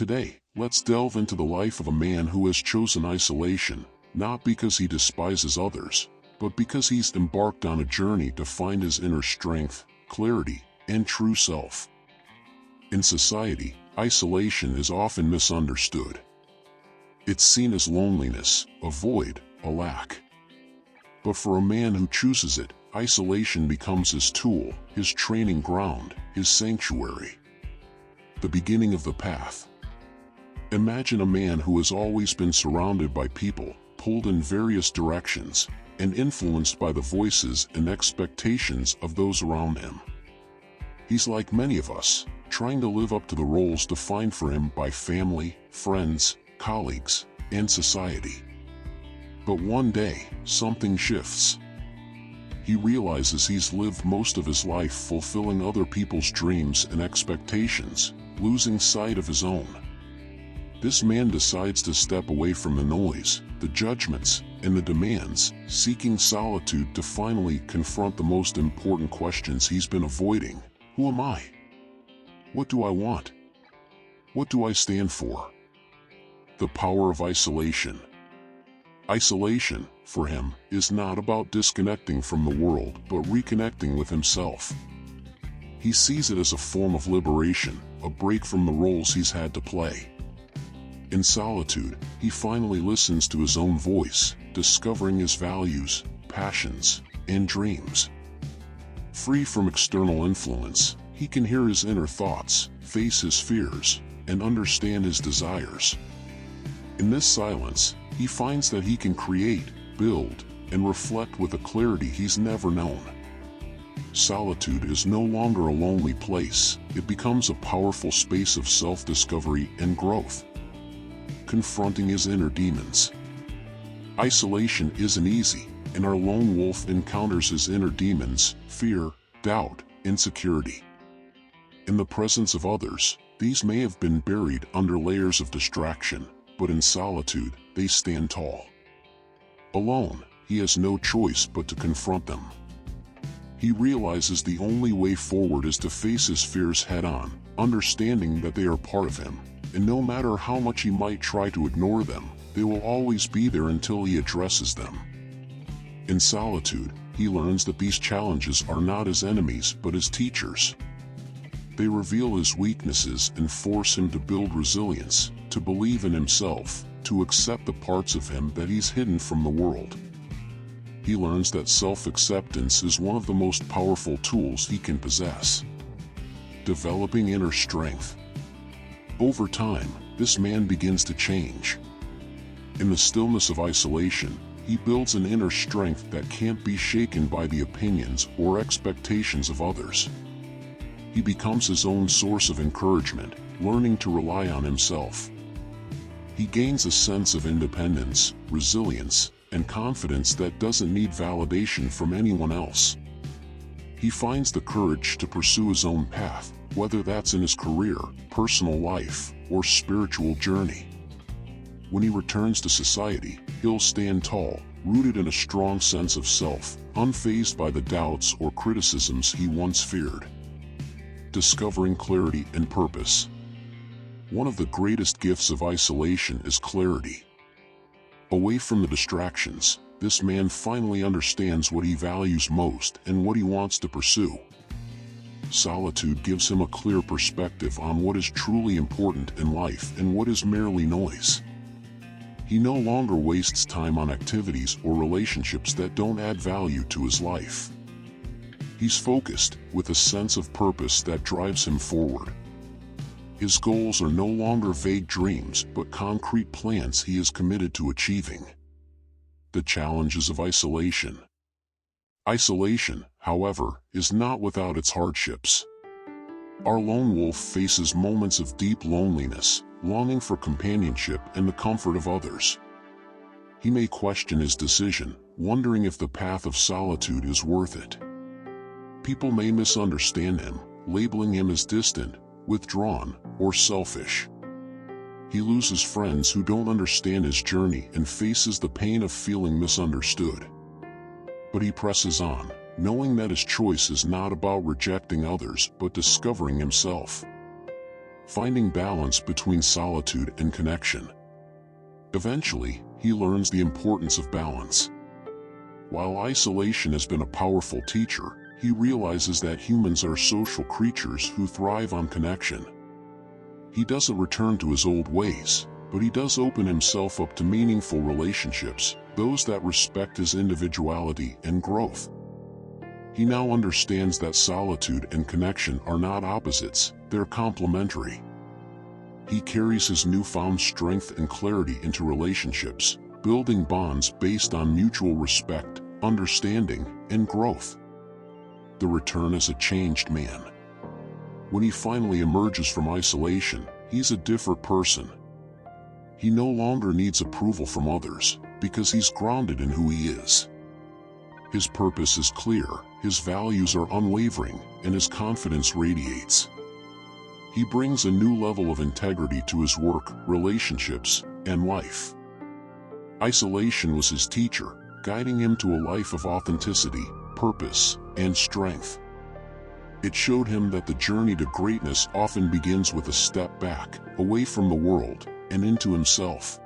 Today, let's delve into the life of a man who has chosen isolation, not because he despises others, but because he's embarked on a journey to find his inner strength, clarity, and true self. In society, isolation is often misunderstood. It's seen as loneliness, a void, a lack. But for a man who chooses it, isolation becomes his tool, his training ground, his sanctuary. The beginning of the path. Imagine a man who has always been surrounded by people, pulled in various directions, and influenced by the voices and expectations of those around him. He's like many of us, trying to live up to the roles defined for him by family, friends, colleagues, and society. But one day, something shifts. He realizes he's lived most of his life fulfilling other people's dreams and expectations, losing sight of his own. This man decides to step away from the noise, the judgments, and the demands, seeking solitude to finally confront the most important questions he's been avoiding. Who am I? What do I want? What do I stand for? The power of isolation. Isolation, for him, is not about disconnecting from the world but reconnecting with himself. He sees it as a form of liberation, a break from the roles he's had to play. In solitude, he finally listens to his own voice, discovering his values, passions, and dreams. Free from external influence, he can hear his inner thoughts, face his fears, and understand his desires. In this silence, he finds that he can create, build, and reflect with a clarity he's never known. Solitude is no longer a lonely place, it becomes a powerful space of self-discovery and growth. Confronting his inner demons. Isolation isn't easy, and our lone wolf encounters his inner demons, fear, doubt, insecurity. In the presence of others, these may have been buried under layers of distraction, but in solitude, they stand tall. Alone, he has no choice but to confront them. He realizes the only way forward is to face his fears head-on, understanding that they are part of him, and no matter how much he might try to ignore them, they will always be there until he addresses them. In solitude, he learns that these challenges are not his enemies but his teachers. They reveal his weaknesses and force him to build resilience, to believe in himself, to accept the parts of him that he's hidden from the world. He learns that self-acceptance is one of the most powerful tools he can possess. Developing inner strength. Over time, this man begins to change. In the stillness of isolation, he builds an inner strength that can't be shaken by the opinions or expectations of others. He becomes his own source of encouragement, learning to rely on himself. He gains a sense of independence, resilience, and confidence that doesn't need validation from anyone else. He finds the courage to pursue his own path, whether that's in his career, personal life, or spiritual journey. When he returns to society, he'll stand tall, rooted in a strong sense of self, unfazed by the doubts or criticisms he once feared. Discovering clarity and purpose. One of the greatest gifts of isolation is clarity. Away from the distractions, this man finally understands what he values most and what he wants to pursue. Solitude gives him a clear perspective on what is truly important in life and what is merely noise. He no longer wastes time on activities or relationships that don't add value to his life. He's focused, with a sense of purpose that drives him forward. His goals are no longer vague dreams but concrete plans he is committed to achieving. The challenges of isolation. Isolation, however, is not without its hardships. Our lone wolf faces moments of deep loneliness, longing for companionship and the comfort of others. He may question his decision, wondering if the path of solitude is worth it. People may misunderstand him, labeling him as distant, withdrawn, or selfish. He loses friends who don't understand his journey and faces the pain of feeling misunderstood. But he presses on, knowing that his choice is not about rejecting others but discovering himself. finding balance between solitude and connection. Eventually, he learns the importance of balance. While isolation has been a powerful teacher, he realizes that humans are social creatures who thrive on connection. He doesn't return to his old ways, but he does open himself up to meaningful relationships, those that respect his individuality and growth. He now understands that solitude and connection are not opposites, they're complementary. He carries his newfound strength and clarity into relationships, building bonds based on mutual respect, understanding, and growth. The return is a changed man. When he finally emerges from isolation, he's a different person. He no longer needs approval from others, because he's grounded in who he is. His purpose is clear, his values are unwavering, and his confidence radiates. He brings a new level of integrity to his work, relationships, and life. Isolation was his teacher, guiding him to a life of authenticity, purpose, and strength. It showed him that the journey to greatness often begins with a step back, away from the world, and into himself.